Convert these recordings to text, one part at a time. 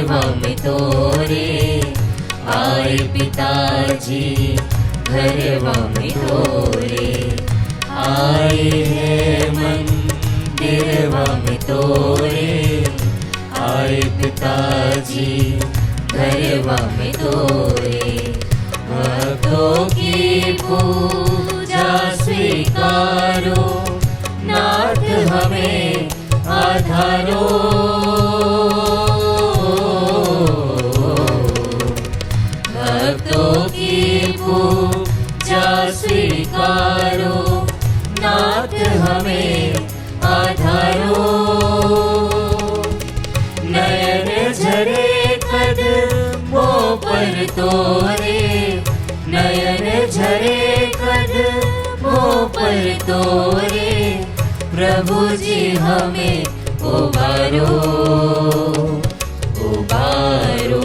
घरवा में तोरे, आए पिताजी घरवा में तोरे। आए हैं मंदिरवा में तोरे, आए पिताजी घरवा में तोरे। भक्तों की पूजा स्वीकारो, नाथ हमें आधारो। भक्तों की पूजा स्वीकारो, नाथ हमें आधारो। नयन झरे कदमों पर तोरे, नयन झरे कदमों पर तोरे। प्रभु जी हमें उबारो, उबारो।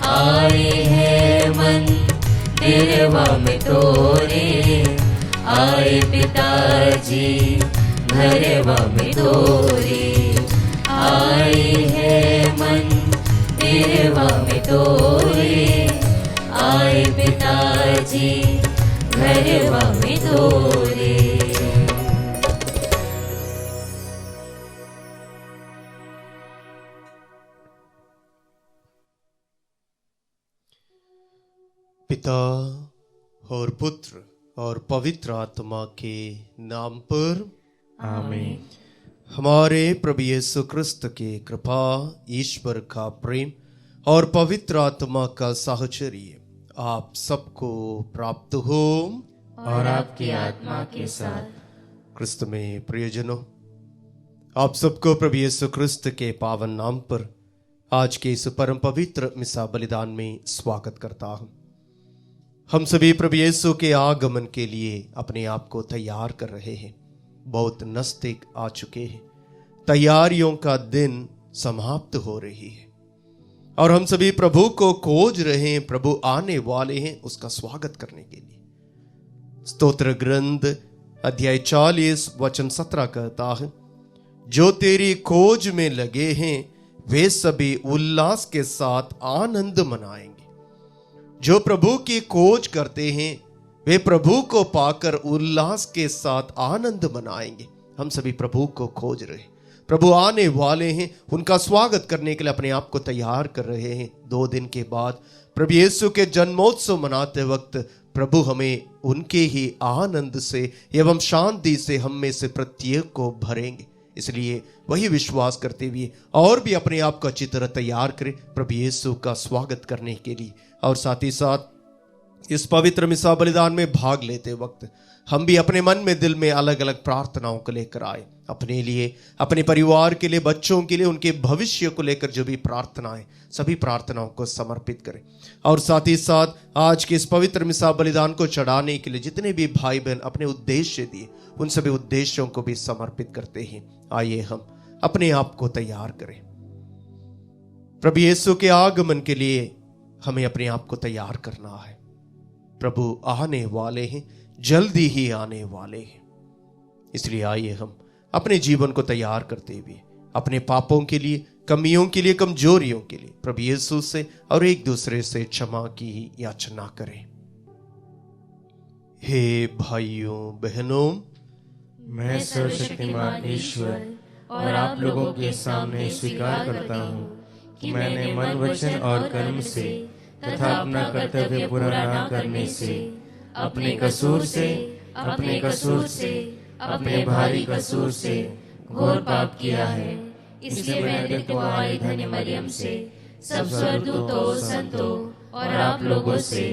आए हैं मंदिरवा में तोरे, आए पिताजी घरवा में तोरे। आए हैं मंदिरवा में तोरे, आए पिताजी घरवा में तोरे। पिता और पुत्र और पवित्र आत्मा के नाम पर आमीन। हमारे प्रभु यीशु क्रिस्त की कृपा, ईश्वर का प्रेम और पवित्र आत्मा का साहचर्य आप सबको प्राप्त हो और आपकी आत्मा के साथ। क्रिस्त में प्रियजनों, आप सबको प्रभु यीशु क्रिस्त के पावन नाम पर आज के इस परम पवित्र मिसा बलिदान में स्वागत करता हूं। हम सभी प्रभु यीशु के आगमन के लिए अपने आप को तैयार कर रहे हैं। बहुत नजदीक आ चुके हैं, तैयारियों का दिन समाप्त हो रही है और हम सभी प्रभु को खोज रहे हैं। प्रभु आने वाले हैं उसका स्वागत करने के लिए। स्तोत्र ग्रंथ अध्याय 40 वचन 17 कहता है, जो तेरी खोज में लगे हैं वे सभी उल्लास के साथ आनंद मनाएंगे। जो प्रभु की खोज करते हैं वे प्रभु को पाकर उल्लास के साथ आनंद मनाएंगे। हम सभी प्रभु को खोज रहे हैं, प्रभु आने वाले हैं, उनका स्वागत करने के लिए अपने आप को तैयार कर रहे हैं। 2 दिन के बाद प्रभु यीशु के जन्मोत्सव मनाते वक्त प्रभु हमें उनके ही आनंद से एवं शांति से हम में से प्रत्येक को भरेंगे। इसलिए वही विश्वास करते हुए और भी अपने आप का चित्र तैयार करें प्रभु यीशु का स्वागत करने के लिए। और साथ ही साथ इस पवित्र मिसा बलिदान में भाग लेते वक्त हम भी अपने मन में, दिल में अलग अलग प्रार्थनाओं को लेकर आए। अपने लिए, अपने परिवार के लिए, बच्चों के लिए, उनके भविष्य को लेकर जो भी प्रार्थनाएं, सभी प्रार्थनाओं को समर्पित करें। और साथ ही साथ आज के इस पवित्र मिसा बलिदान को चढ़ाने के लिए जितने भी भाई बहन अपने उद्देश्य दिए, उन सभी उद्देश्यों को भी समर्पित करते हैं। आइए हम अपने आप को तैयार करें। प्रभु यीशु के आगमन के लिए हमें अपने आप को तैयार करना है। प्रभु आने वाले हैं, जल्दी ही आने वाले हैं। इसलिए आइए हम अपने जीवन को तैयार करते हुए अपने पापों के लिए, कमियों के लिए, कमजोरियों के लिए प्रभु यीशु से और एक दूसरे से क्षमा की याचना करें। हे भाइयों बहनों, मैं सर्वशक्तिमान ईश्वर और आप लोगों के सामने स्वीकार करता हूँ कि मैंने मन, वचन और कर्म से तथा अपना कर्तव्य पूरा न करने से, अपने कसूर से, अपने भारी कसूर से घोर पाप किया है। इसलिए मैं अत्यंत तुम्हारी धन्य मरियम से, सब स्वर्गदूतों, संतों और आप लोगों से,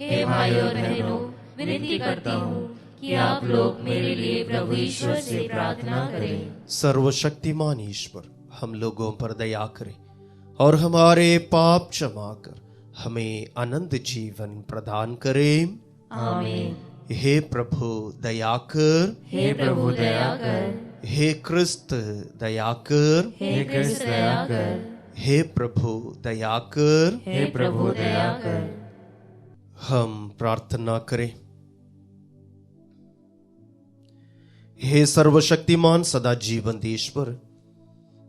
हे भाई और बहनों, विनती करता हूँ कि आप लोग मेरे लिए प्रभु ईश्वर से प्रार्थना करें। सर्वशक्तिमान ईश्वर हम लोगों पर दया करे और हमारे पाप क्षमा कर हमें अनंत जीवन प्रदान करे। आमीन। हे प्रभु दया कर, हे प्रभु दया कर, हे क्रिस्त दया कर, हे क्रिस्त दया कर, हे प्रभु दया कर, हे प्रभु दया कर। हम प्रार्थना करें। हे सर्वशक्तिमान सदा जीवंत ईश्वर,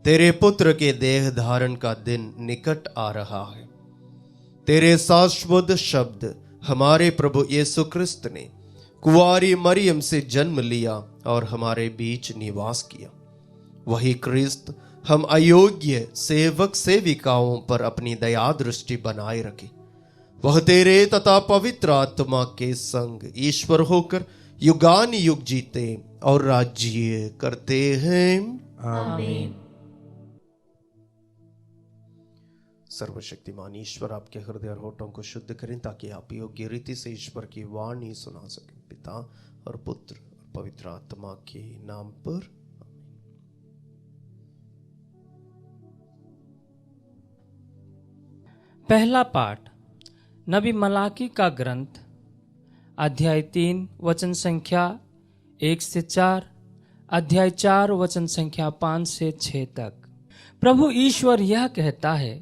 तेरे पुत्र के देह धारण का दिन निकट आ रहा है। तेरे शाश्वत शब्द हमारे प्रभु यीशु क्रिस्त ने कुंवारी मरियम से जन्म लिया और हमारे बीच निवास किया। वही क्रिस्त हम अयोग्य सेवक सेविकाओं पर अपनी दया दृष्टि बनाए रखे। वह तेरे तथा पवित्र आत्मा के संग ईश्वर होकर युगान युग जीते और राज्य करते हैं। आमीन। सर्वशक्तिमान ईश्वर आपके हृदय और होठों को शुद्ध करें ताकि आप योग्य रीति से ईश्वर की वाणी सुना सकें। पिता और पुत्र और पवित्र आत्मा के नाम पर। पहला पाठ नबी मलाकी का ग्रंथ, अध्याय 3 वचन संख्या 1 से 4, अध्याय 4 वचन संख्या 5 से 6 तक। प्रभु ईश्वर यह कहता है,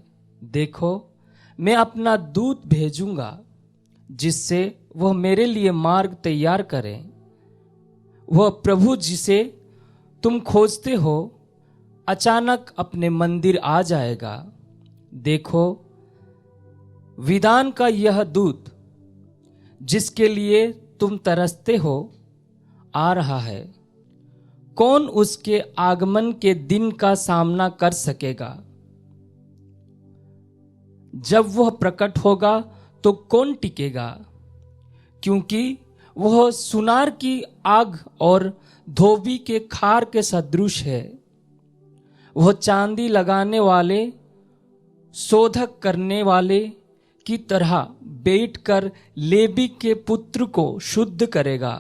देखो मैं अपना दूत भेजूंगा जिससे वह मेरे लिए मार्ग तैयार करें। वह प्रभु जिसे तुम खोजते हो अचानक अपने मंदिर आ जाएगा। देखो विधान का यह दूत जिसके लिए तुम तरसते हो आ रहा है। कौन उसके आगमन के दिन का सामना कर सकेगा? जब वह प्रकट होगा तो कौन टिकेगा? क्योंकि वह सुनार की आग और धोबी के खार के सदृश है। वह चांदी लगाने वाले, शोधक करने वाले की तरह बैठकर लेवी के पुत्र को शुद्ध करेगा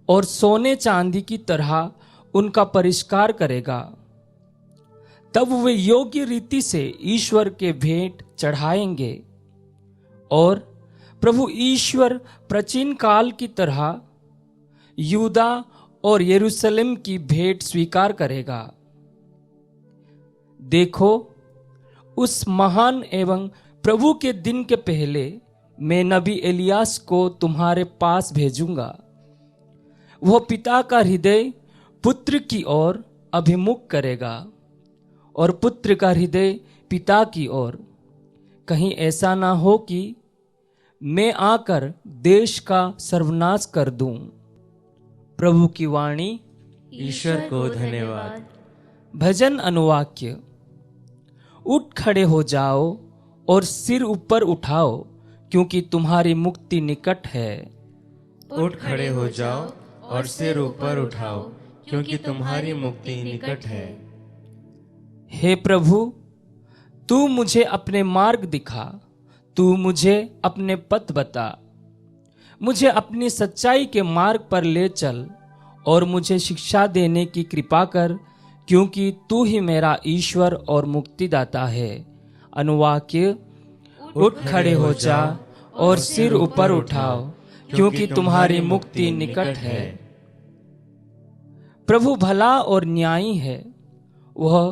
और सोने चांदी की तरह उनका परिष्कार करेगा। तब वे योग्य रीति से ईश्वर के भेंट चढ़ाएंगे और प्रभु ईश्वर प्राचीन काल की तरह यूदा और यरूशलेम की भेंट स्वीकार करेगा। देखो उस महान एवं प्रभु के दिन के पहले मैं नबी एलियास को तुम्हारे पास भेजूंगा। वह पिता का हृदय पुत्र की ओर अभिमुख करेगा और पुत्र का हृदय पिता की ओर। कहीं ऐसा ना हो कि मैं आकर देश का सर्वनाश कर दूं। प्रभु की वाणी। ईश्वर को धन्यवाद। भजन अनुवाक्य। उठ खड़े हो जाओ और सिर ऊपर उठाओ, क्योंकि तुम्हारी मुक्ति निकट है। उठ खड़े हो जाओ और सिर ऊपर उठाओ, क्योंकि तुम्हारी मुक्ति निकट है। हे प्रभु, तू मुझे अपने मार्ग दिखा, तू मुझे अपने पथ बता। मुझे अपनी सच्चाई के मार्ग पर ले चल और मुझे शिक्षा देने की कृपा कर, क्योंकि तू ही मेरा ईश्वर और मुक्तिदाता है। अनुवाक्य। उठ खड़े हो जा और सिर ऊपर उठाओ, क्योंकि तुम्हारी मुक्ति निकट है। प्रभु भला और न्यायी है। वह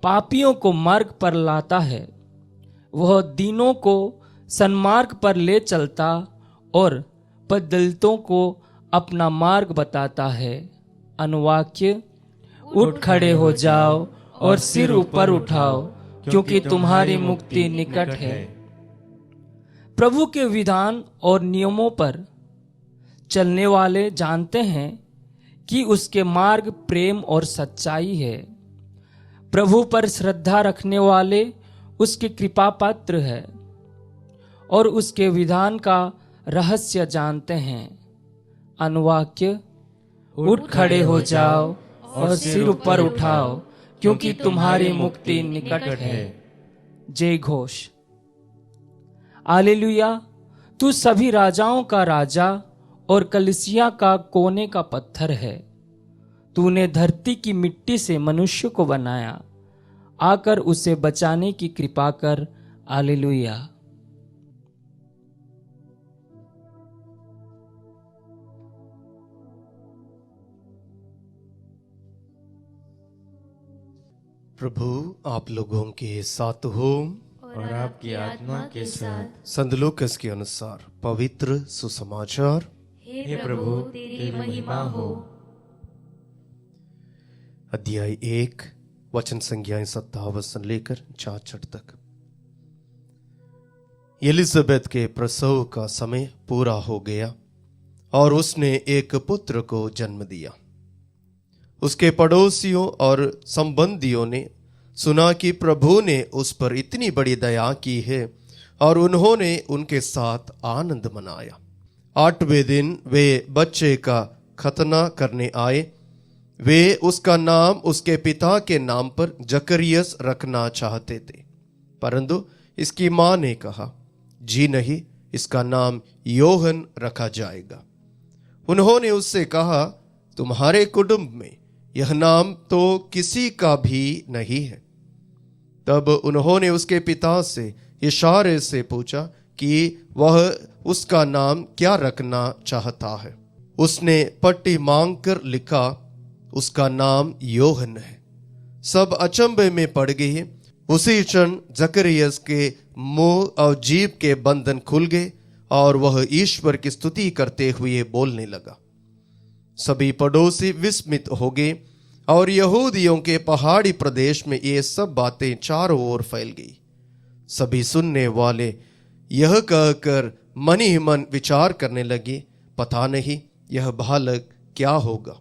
पापियों को मार्ग पर लाता है। वह दीनों को सन्मार्ग पर ले चलता और बदलितों को अपना मार्ग बताता है। अनुवाक्य। उठ खड़े हो जाओ और सिर ऊपर उठाओ, क्योंकि तुम्हारी मुक्ति निकट है। प्रभु के विधान और नियमों पर चलने वाले जानते हैं कि उसके मार्ग प्रेम और सच्चाई है। प्रभु पर श्रद्धा रखने वाले उसके कृपा पात्र है और उसके विधान का रहस्य जानते हैं। अनुवाक्य। उठ खड़े हो जाओ और सिर ऊपर उठाओ, क्योंकि तुम्हारी मुक्ति निकट है। जय घोष। हालेलुया। तू सभी राजाओं का राजा और कलीसिया का कोने का पत्थर है। तूने धरती की मिट्टी से मनुष्य को बनाया, आकर उसे बचाने की कृपा कर। हालेलुया। प्रभु आप लोगों के साथ हो और आपकी आत्मा के साथ। संत लूकास के अनुसार पवित्र सुसमाचार। हे प्रभु तेरी महिमा हो। अध्याय 1 वचन संख्याएं 57 से लेकर 66 तक। एलिजाबेथ के प्रसव का समय पूरा हो गया और उसने एक पुत्र को जन्म दिया। उसके पड़ोसियों और संबंधियों ने सुना कि प्रभु ने उस पर इतनी बड़ी दया की है और उन्होंने उनके साथ आनंद मनाया। 8वें दिन वे बच्चे का खतना करने आए। वे उसका नाम उसके पिता के नाम पर जकरियस रखना चाहते थे, परंतु इसकी मां ने कहा, जी नहीं, इसका नाम योहन रखा जाएगा। उन्होंने उससे कहा, तुम्हारे कुटुंब में यह नाम तो किसी का भी नहीं है। तब उन्होंने उसके पिता से इशारे से पूछा कि वह उसका नाम क्या रखना चाहता है। उसने पट्टी मांगकर लिखा, उसका नाम योहन है। सब अचंभे में पड़ गए। उसी क्षण जकरियस के मुंह और जीभ के बंधन खुल गए और वह ईश्वर की स्तुति करते हुए बोलने लगा। सभी पड़ोसी विस्मित हो गए और यहूदियों के पहाड़ी प्रदेश में ये सब बातें चारों ओर फैल गई। सभी सुनने वाले यह कहकर मन ही मन विचार करने लगे, पता नहीं यह बालक क्या होगा।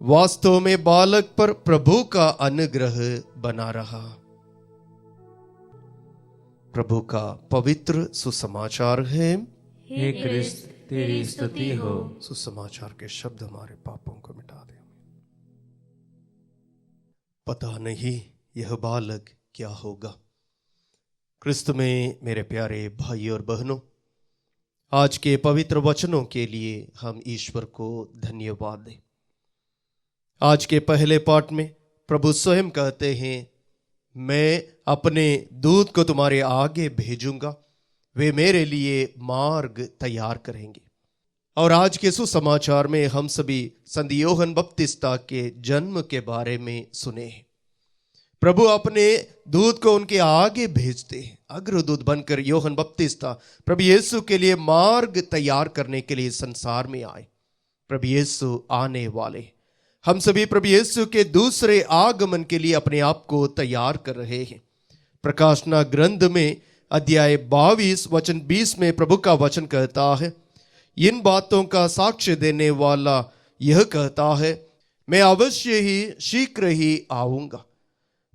वास्तव में बालक पर प्रभु का अनुग्रह बना रहा। प्रभु का पवित्र सुसमाचार है। हे क्रिस्त, तेरी स्तुति हो। सुसमाचार के शब्द हमारे पापों को मिटा दे। पता नहीं यह बालक क्या होगा। क्रिस्त में मेरे प्यारे भाई और बहनों, आज के पवित्र वचनों के लिए हम ईश्वर को धन्यवाद दें। आज के पहले पाठ में प्रभु स्वयं कहते हैं, मैं अपने दूत को तुम्हारे आगे भेजूंगा, वे मेरे लिए मार्ग तैयार करेंगे। और आज के सुसमाचार में हम सभी संत यूहन्ना बपतिस्ता के जन्म के बारे में सुने हैं। प्रभु अपने दूत को उनके आगे भेजते हैं। अग्रदूत बनकर यूहन्ना बपतिस्ता प्रभु यीशु के लिए मार्ग तैयार करने के लिए संसार में आए। प्रभु यीशु आने वाले। हम सभी प्रभु यीशु के दूसरे आगमन के लिए अपने आप को तैयार कर रहे हैं। प्रकाशना ग्रंथ में अध्याय 22 वचन 20 में प्रभु का वचन कहता है, इन बातों का साक्ष्य देने वाला यह कहता है, मैं अवश्य ही शीघ्र ही आऊंगा।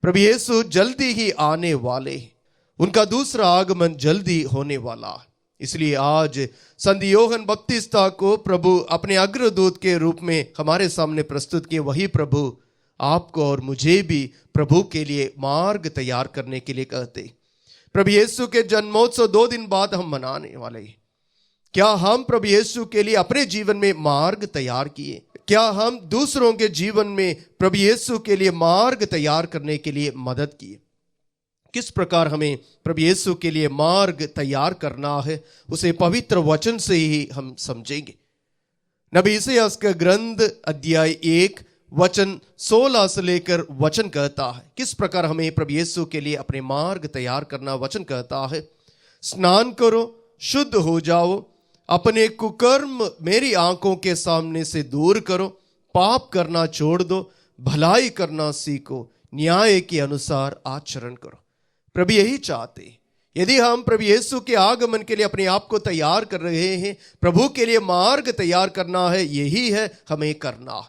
प्रभु यीशु जल्दी ही आने वाले, उनका दूसरा आगमन जल्दी होने वाला है। इसलिए आज संत यूहन्ना बपतिस्ता को प्रभु अपने अग्रदूत के रूप में हमारे सामने प्रस्तुत किए। वही प्रभु आपको और मुझे भी प्रभु के लिए मार्ग तैयार करने के लिए कहते। प्रभु यीशु के जन्मोत्सव 2 दिन बाद हम मनाने वाले हैं। क्या हम प्रभु यीशु के लिए अपने जीवन में मार्ग तैयार किए? क्या हम दूसरों के जीवन में प्रभु यीशु के लिए मार्ग तैयार करने के लिए मदद किए? किस प्रकार हमें प्रभु यीशु के लिए मार्ग तैयार करना है, उसे पवित्र वचन से ही हम समझेंगे। नबी यशायाह का ग्रंथ अध्याय 1 वचन 16 से लेकर वचन कहता है, किस प्रकार हमें प्रभु यीशु के लिए अपने मार्ग तैयार करना। वचन कहता है, स्नान करो, शुद्ध हो जाओ, अपने कुकर्म मेरी आंखों के सामने से दूर करो, पाप करना छोड़ दो, भलाई करना सीखो, न्याय के अनुसार आचरण करो। प्रभु यही चाहते। यदि हम प्रभु यीशु के आगमन के लिए अपने आप को तैयार कर रहे हैं, प्रभु के लिए मार्ग तैयार करना है, यही है हमें करना।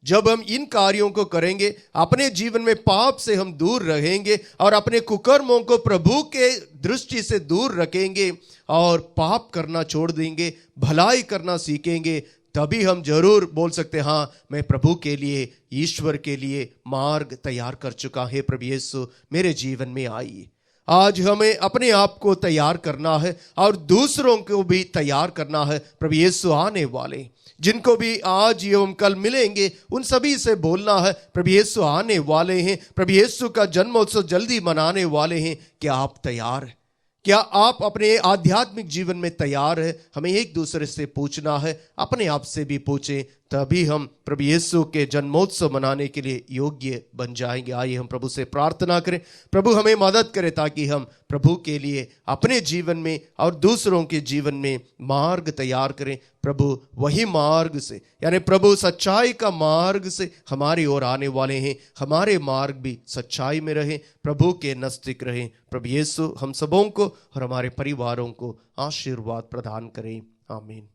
जब हम इन कार्यों को करेंगे, अपने जीवन में पाप से हम दूर रहेंगे और अपने कुकर्मों को प्रभु के दृष्टि से दूर रखेंगे और पाप करना छोड़ देंगे, भलाई करना सीखेंगे, तभी हम जरूर बोल सकते हैं, हाँ मैं प्रभु के लिए, ईश्वर के लिए मार्ग तैयार कर चुका है। प्रभु यीशु मेरे जीवन में आइए। आज हमें अपने आप को तैयार करना है और दूसरों को भी तैयार करना है। प्रभु यीशु आने वाले, जिनको भी आज एवं कल मिलेंगे, उन सभी से बोलना है, प्रभु यीशु आने वाले हैं, प्रभु यीशु का जन्मोत्सव जल्दी मनाने वाले हैं। क्या आप तैयार हैं? क्या आप अपने आध्यात्मिक जीवन में तैयार हैं? हमें एक दूसरे से पूछना है, अपने आप से भी पूछें, तभी हम प्रभु यीशु के जन्मोत्सव मनाने के लिए योग्य बन जाएंगे। आइए हम प्रभु से प्रार्थना करें, प्रभु हमें मदद करे ताकि हम प्रभु के लिए अपने जीवन में और दूसरों के जीवन में मार्ग तैयार करें। प्रभु वही मार्ग से, यानी प्रभु सच्चाई का मार्ग से हमारी ओर आने वाले हैं। हमारे मार्ग भी सच्चाई में रहें, प्रभु के नज़दीक रहें। प्रभु यीशु हम सबों को और हमारे परिवारों को आशीर्वाद प्रदान करें। आमीन।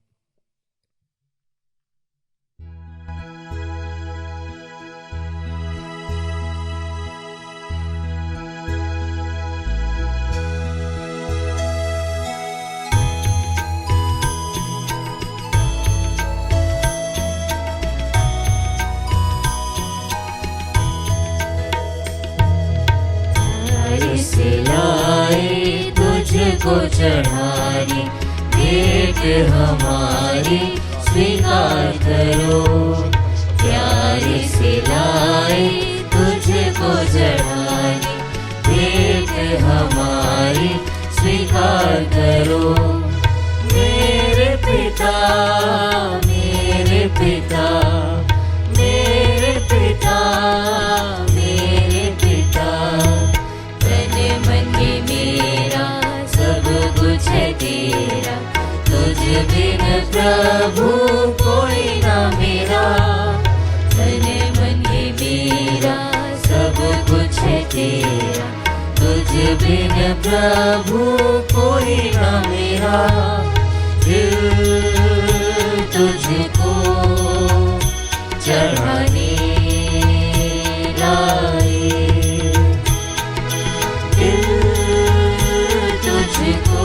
सिलाए तुझको चढ़ाने भेंट हमारी स्वीकार करो। प्यार सिलाए तुझको चढ़ाने भेंट हमारी स्वीकार करो। मेरे पिता मेरे पिता मेरे पिता मेरे पिता, मेरा सब कुछ है तेरा, तुझ बिन प्रभु कोई ना मेरा। तन मन ये मेरा सब कुछ है तेरा, तुझ बिन प्रभु कोई ना मेरा। दिल तुझको चढ़ाने लाए, तुझको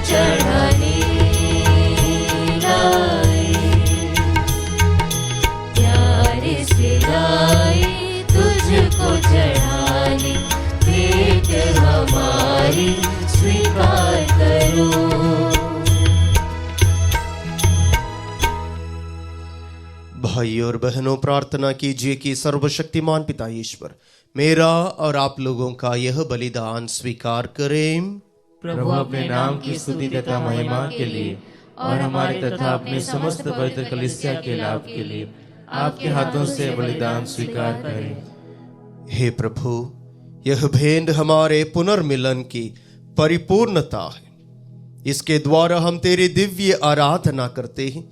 चढ़ाने लाए। प्यार सिलाए तुझको चढ़ाने भेंट हमारी स्वीकार करो। भाई और बहनों, प्रार्थना कीजिए कि सर्वशक्तिमान पिता ईश्वर मेरा और आप लोगों का यह बलिदान स्वीकार करें। प्रभु अपने नाम की स्तुति तथा महिमा के लिए और हमारे तथा अपने समस्त पवित्र कलीसिया के लाभ के लिए आपके हाथों से बलिदान स्वीकार करें। हे प्रभु, यह भेंट हमारे पुनर्मिलन की परिपूर्णता है। इसके द्वारा हम तेरी दिव्य आराधना करते हैं।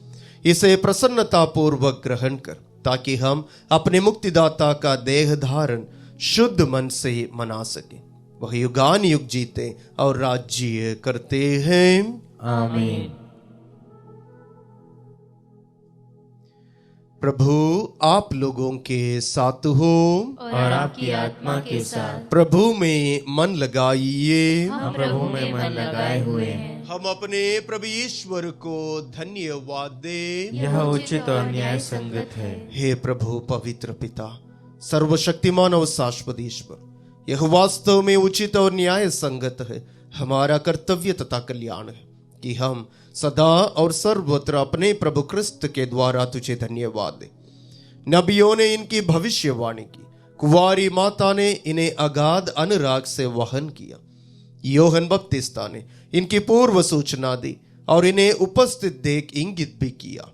इसे प्रसन्नता पूर्वक ग्रहण कर, ताकि हम अपने मुक्तिदाता का देह धारण शुद्ध मन से मना सके। वह युगान युग जीते और राज्य करते हैं। आमीन। प्रभु आप लोगों के साथ हो और आपकी आत्मा के साथ। प्रभु में मन लगाइए। हम प्रभु में मन लगाए हुए हैं। हम अपने प्रभु ईश्वर को धन्यवाद दें। यह उचित और न्याय संगत है। हे प्रभु पवित्र पिता, सर्वशक्तिमान और शाश्वत ईश्वर, यह वास्तव में उचित और न्याय संगत है। हमारा कर्तव्य तथा कल्याण है कि हम सदा और सर्वत्र अपने प्रभु क्रिस्त के द्वारा तुझे धन्यवाद दें। नबियों ने इनकी भविष्यवाणी की, कुंवारी माता ने इन्हें अगाध अनुराग से वहन किया, योहन बपतिस्ता ने इनकी पूर्व सूचना दी और इन्हें उपस्थित देख इंगित भी किया।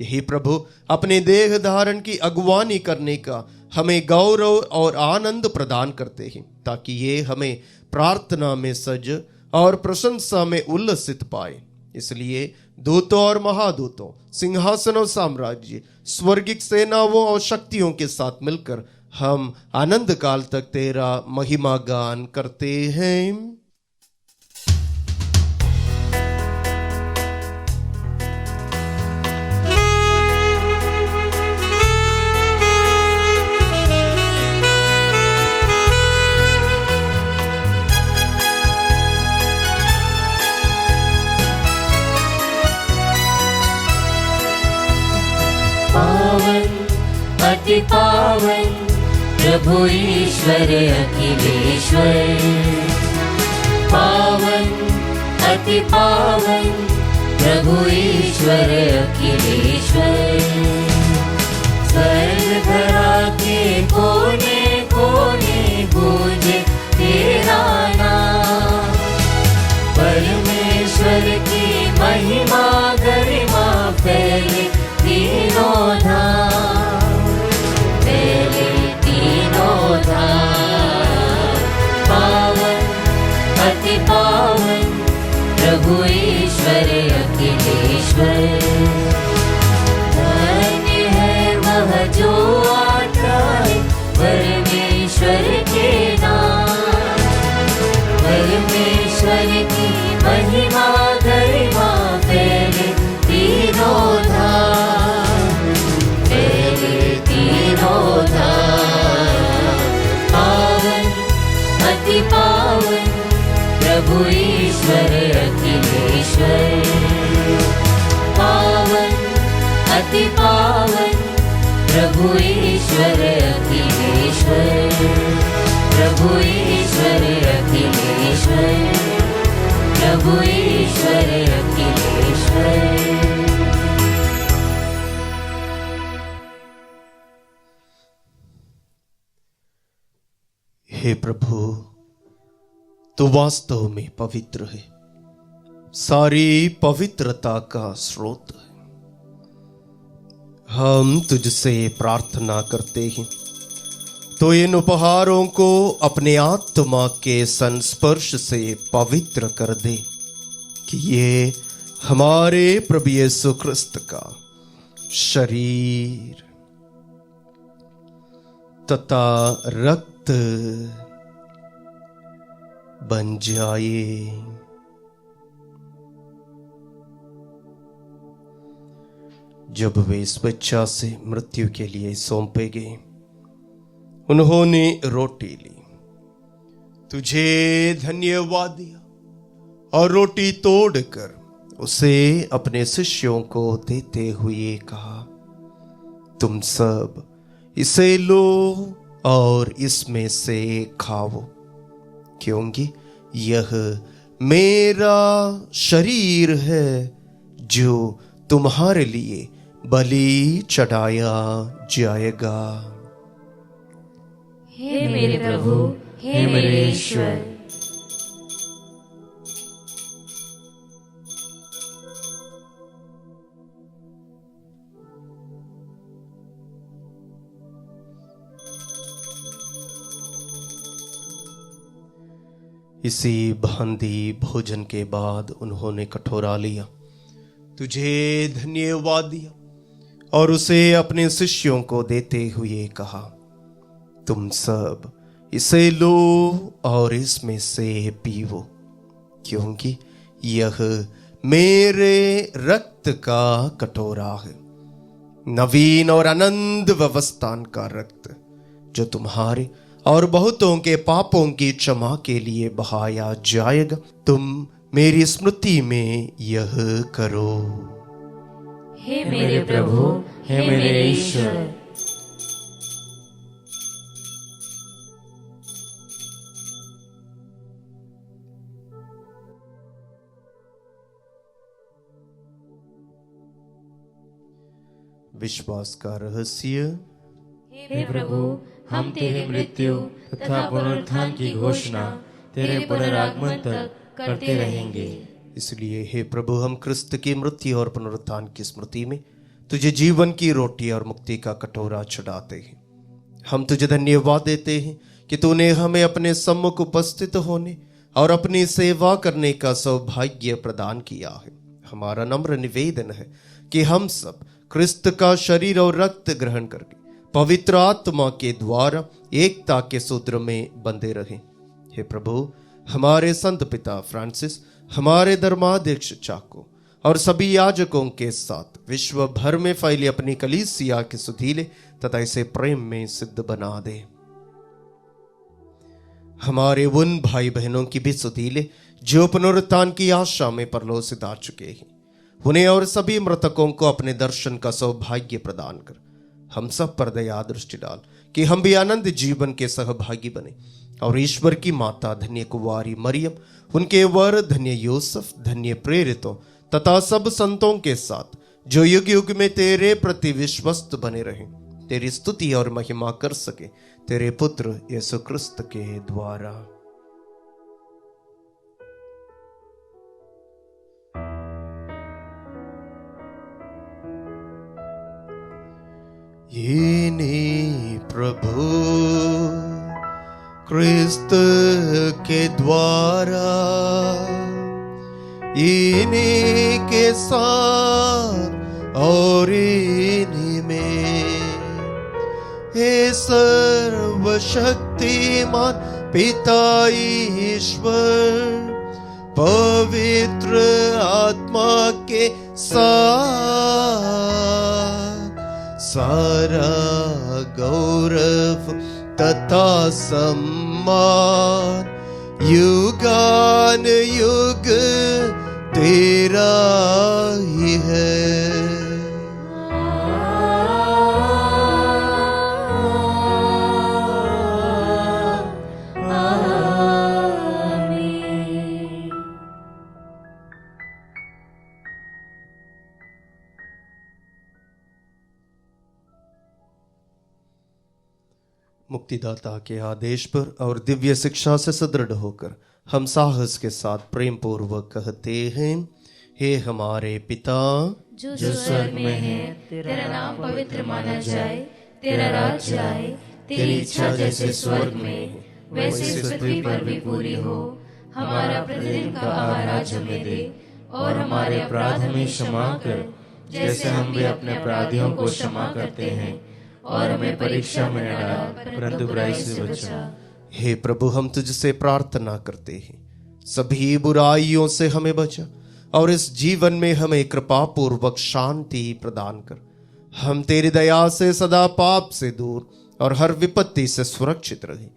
यही प्रभु अपने देह धारण की अगुवानी करने का हमें गौरव और आनंद प्रदान करते हैं, ताकि ये हमें प्रार्थना में सज और प्रशंसा में उल्लसित पाए। इसलिए दूतों और महादूतों, सिंहासनों, साम्राज्य, स्वर्गिक सेनाओं और शक्तियों के साथ मिलकर हम आनंद काल तक तेरा महिमा गान करते हैं। पावन अति पावन प्रभु ईश्वर अखिलेश्वर, पावन अति पावन प्रभु ईश्वर अखिलेश्वर। स्वर्ग धरा के कोने कोने गूंजे तेरा नाम, परमेश्वर की महिमा गरिमा फैले प्रभु ईश्वर अखिलेश्वर, प्रभु ईश्वर अखिलेश्वर, प्रभु ईश्वर अखिलेश्वर। हे प्रभु, तू वास्तव में पवित्र है, सारी पवित्रता का स्रोत है। हम तुझसे प्रार्थना करते हैं तो इन उपहारों को अपने आत्मा के संस्पर्श से पवित्र कर दे, कि ये हमारे प्रभु यीशु क्रिस्त का शरीर तथा रक्त बन जाए। जब वे स्वेच्छा से मृत्यु के लिए सौंपे गए, उन्होंने रोटी ली, तुझे धन्यवाद दिया और रोटी तोड़कर उसे अपने शिष्यों को देते हुए कहा, तुम सब इसे लो और इसमें से खाओ, क्योंकि यह मेरा शरीर है जो तुम्हारे लिए बलि चढ़ाया जाएगा। हे मेरे प्रभु, हे मेरे ईश्वर। इसी भांति भोजन के बाद उन्होंने कटोरा लिया, तुझे धन्यवाद दिया और उसे अपने शिष्यों को देते हुए कहा, तुम सब इसे लो और इसमें से पीवो, क्योंकि यह मेरे रक्त का कटोरा है, नवीन और अनंत व्यवस्थान का रक्त, जो तुम्हारे और बहुतों के पापों की क्षमा के लिए बहाया जाएगा। तुम मेरी स्मृति में यह करो। हे मेरे प्रभु, हे मेरे ईश्वर। विश्वास का रहस्य। हे प्रभु, हम तेरे मृत्यु तथा पुनरुत्थान की घोषणा तेरे पुनरागमन तक करते रहेंगे। इसलिए हे प्रभु, हम क्रिस्त की मृत्यु और पुनरुत्थान की स्मृति में तुझे जीवन की रोटी और मुक्ति का कटोरा चढ़ाते हैं। हम तुझे धन्यवाद देते हैं कि तूने हमें अपने सम्मुख उपस्थित होने और अपनी सेवा करने का सौभाग्य प्रदान किया है। हमारा नम्र निवेदन है कि हम सब क्रिस्त का शरीर और रक्त ग्रहण करके पवित्र आत्मा के द्वारा एकता के सूत्र में बंधे रहें। हे प्रभु, हमारे संत पिता फ्रांसिस, हमारे धर्माध्यक्ष चाको और सभी याजकों के साथ विश्व भर में फैली अपनी कलीसिया के सुधीले तथा इसे प्रेम में सिद्ध बना दे। हमारे उन भाई बहनों की भी सुधीले जो पुनरुत्थान की आशा में परलोक से जा चुके हैं, उन्हें और सभी मृतकों को अपने दर्शन का सौभाग्य प्रदान कर हम सब पर दया दृष्टि डाल, कि हम भी आनंद जीवन के सहभागी बने और ईश्वर की माता धन्य कुंवारी मरियम, उनके वर धन्य यूसुफ, धन्य प्रेरितों तथा सब संतों के साथ जो युग युग में तेरे प्रति विश्वस्त बने रहें, तेरी स्तुति और महिमा कर सके तेरे पुत्र यीशु क्रिस्त के द्वारा। इन्हीं प्रभु क्रिस्त के द्वारा, इन्हीं के साथ और इन्हीं में, हे सर्वशक्तिमान पिता ईश्वर, पवित्र आत्मा के साथ सारा गौरव तथा सम्मान युगान युग तेरा ही है। मुक्तिदाता के आदेश पर और दिव्य शिक्षा से सुदृढ़ होकर हम साहस के साथ प्रेम पूर्वक कहते हैं, हे हमारे पिता जो स्वर्ग में है, तेरा नाम पवित्र माना जाए, तेरा राज्य आए, तेरी इच्छा जैसे स्वर्ग में वैसे पृथ्वी पर भी पूरी हो। हमारा प्रतिदिन का आहार आज हमें दे, और हमारे अपराध हमें क्षमा कर, जैसे हम भी अपने अपराधियों को क्षमा करते हैं, और हमें परीक्षा में न डाल, परंतु बुराई से बचा। हे प्रभु, हम तुझसे प्रार्थना करते हैं, सभी बुराइयों से हमें बचा और इस जीवन में हमें कृपा पूर्वक शांति प्रदान कर। हम तेरी दया से सदा पाप से दूर और हर विपत्ति से सुरक्षित रहें,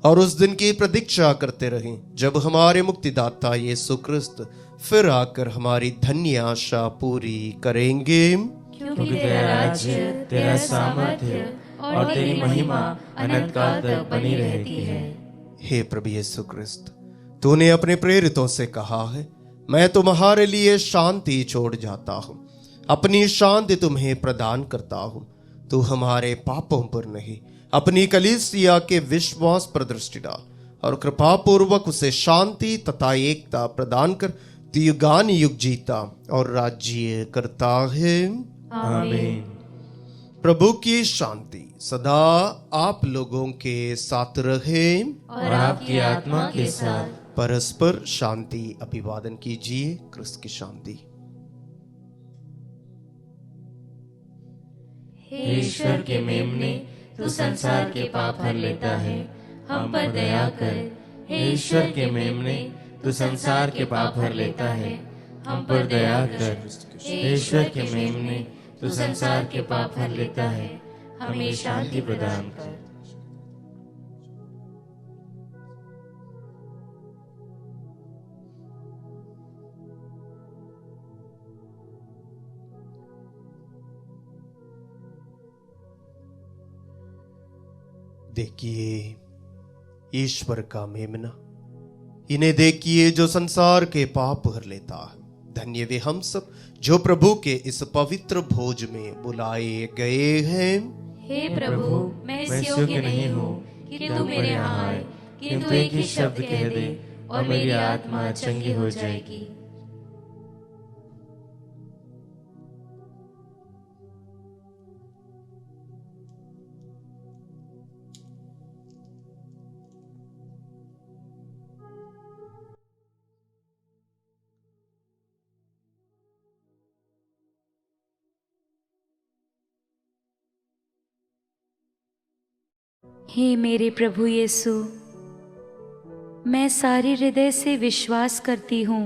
और उस दिन की प्रतीक्षा करते रहें जब हमारे मुक्तिदाता यीशु क्रिस्त फिर आकर हमारी धन्य आशा पूरी करेंगे। क्योंकि तेरा राज्य, तेरा सामर्थ्य और तेरी महिमा अनंत काल तक बनी रहती है। हे प्रभु यीशु क्रिस्त, तूने अपने प्रेरितों से कहा है, मैं तुम्हारे लिए शांति छोड़ जाता हूं, अपनी शांति तुम्हें प्रदान करता हूं। तू हमारे पापों पर नहीं, अपनी कलीसिया के विश्वास पर दृष्टि डाल और कृपा पूर्वक उसे शांति तथा एकता प्रदान कर तू युगान युग जीता और राज्य करता है। आमीन। प्रभु की शांति सदा आप लोगों के साथ रहे और आपकी आत्मा के साथ। परस्पर शांति अभिवादन कीजिए। क्रिस्त की शांति। हे ईश्वर के मेमने, तू संसार के पाप हर लेता है, हम पर दया कर। हे ईश्वर के मेमने, तू संसार के पाप हर लेता है, हम पर दया कर। हे ईश्वर के मेमने, तू संसार के पाप हर लेता है, हमें शांति प्रदान कर। देखिए ईश्वर का मेमना, इन्हें देखिए जो संसार के पाप हर लेता है। धन्य वे हम सब जो प्रभु के इस पवित्र भोज में बुलाए गए हैं। हे प्रभु, मैं इस योग्य नहीं हूँ कि तू मेरे यहाँ आए, किंतु एक ही शब्द कह दे और मेरी आत्मा चंगी हो जाएगी। हे मेरे प्रभु यीशु, मैं सारे हृदय से विश्वास करती हूँ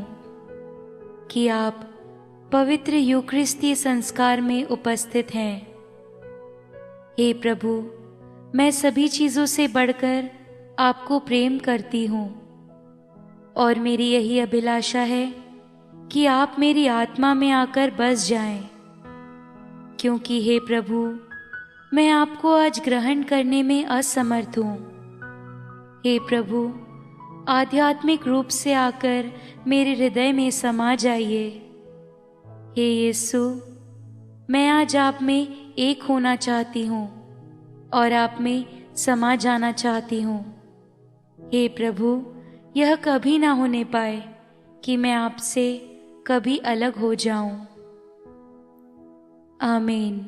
कि आप पवित्र यूकरिस्तीय संस्कार में उपस्थित हैं। हे प्रभु, मैं सभी चीज़ों से बढ़कर आपको प्रेम करती हूँ और मेरी यही अभिलाषा है कि आप मेरी आत्मा में आकर बस जाएं, क्योंकि हे प्रभु, मैं आपको आज ग्रहण करने में असमर्थ हूँ। हे प्रभु, आध्यात्मिक रूप से आकर मेरे हृदय में समा जाइए। हे यीशु, मैं आज आप में एक होना चाहती हूँ और आप में समा जाना चाहती हूँ। हे प्रभु, यह कभी ना होने पाए कि मैं आपसे कभी अलग हो जाऊं। आमीन।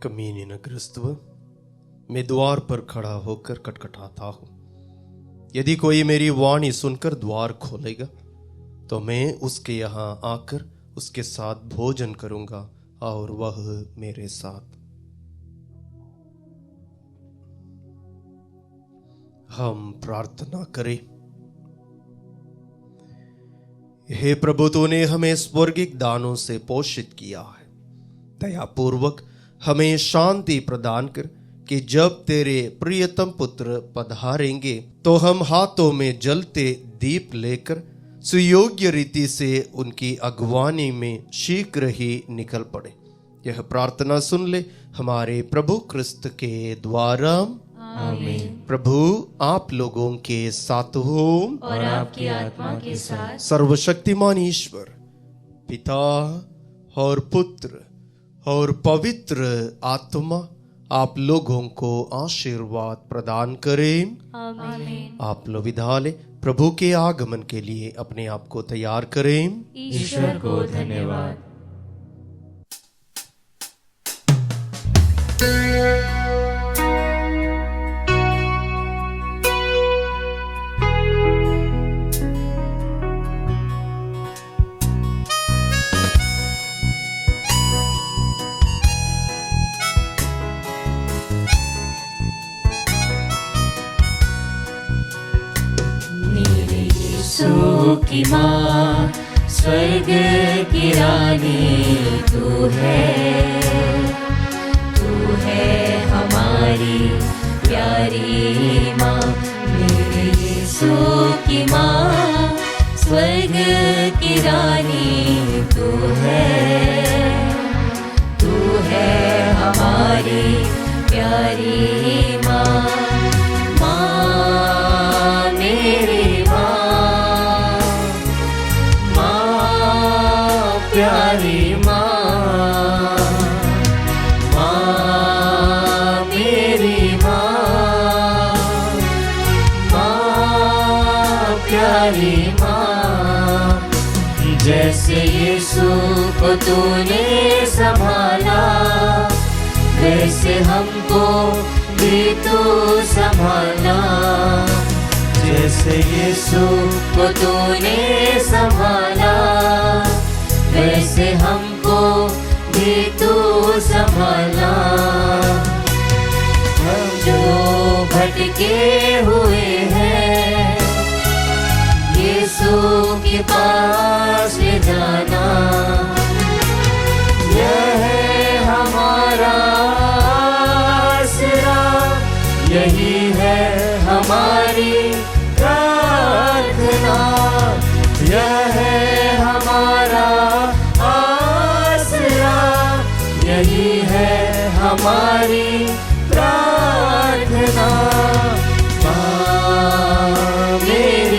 कमीनी क्रिस्तव, मैं द्वार पर खड़ा होकर खटखटाता हूँ। यदि कोई मेरी वाणी सुनकर द्वार खोलेगा तो मैं उसके यहाँ आकर उसके साथ भोजन करूंगा और वह मेरे साथ। हम प्रार्थना करें। हे प्रभु, तूने हमें स्वर्गिक दानों से पोषित किया है। दयापूर्वक हमें शांति प्रदान कर कि जब तेरे प्रियतम पुत्र पधारेंगे तो हम हाथों में जलते दीप लेकर सुयोग्य रीति से उनकी अगवानी में शीघ्र ही निकल पड़े। यह प्रार्थना सुन ले हमारे प्रभु क्रिस्त के द्वारा। आमीन। प्रभु आप लोगों के साथ हो और आपकी आत्मा के साथ। सर्वशक्तिमान ईश्वर पिता और पुत्र और पवित्र आत्मा आप लोगों को आशीर्वाद प्रदान करें। आमीन। आप लोग विधा लें, प्रभु के आगमन के लिए अपने आप को तैयार करें। ईश्वर को धन्यवाद। मेरे यीशु की माँ, स्वर्ग की रानी तू है हमारी प्यारी माँ। मेरे यीशु की माँ, स्वर्ग की रानी तू है हमारी प्यारी माँ। माँ मेरी माँ, माँ प्यारी माँ, माँ मेरी माँ, माँ प्यारी माँ। जैसे यीशु को तूने संभाला, वैसे हमको भी तू संभालना। जैसे यीशु को तूने संभाला, वैसे हमको भी तू संभालना। हम जो भटके हुए हैं, यीशु के पास ले जाना। यह है हमारा आसरा, यही है हमारी प्रार्थना। यह है हमारा आसरा, यही है हमारी प्रार्थना। माँ मेरी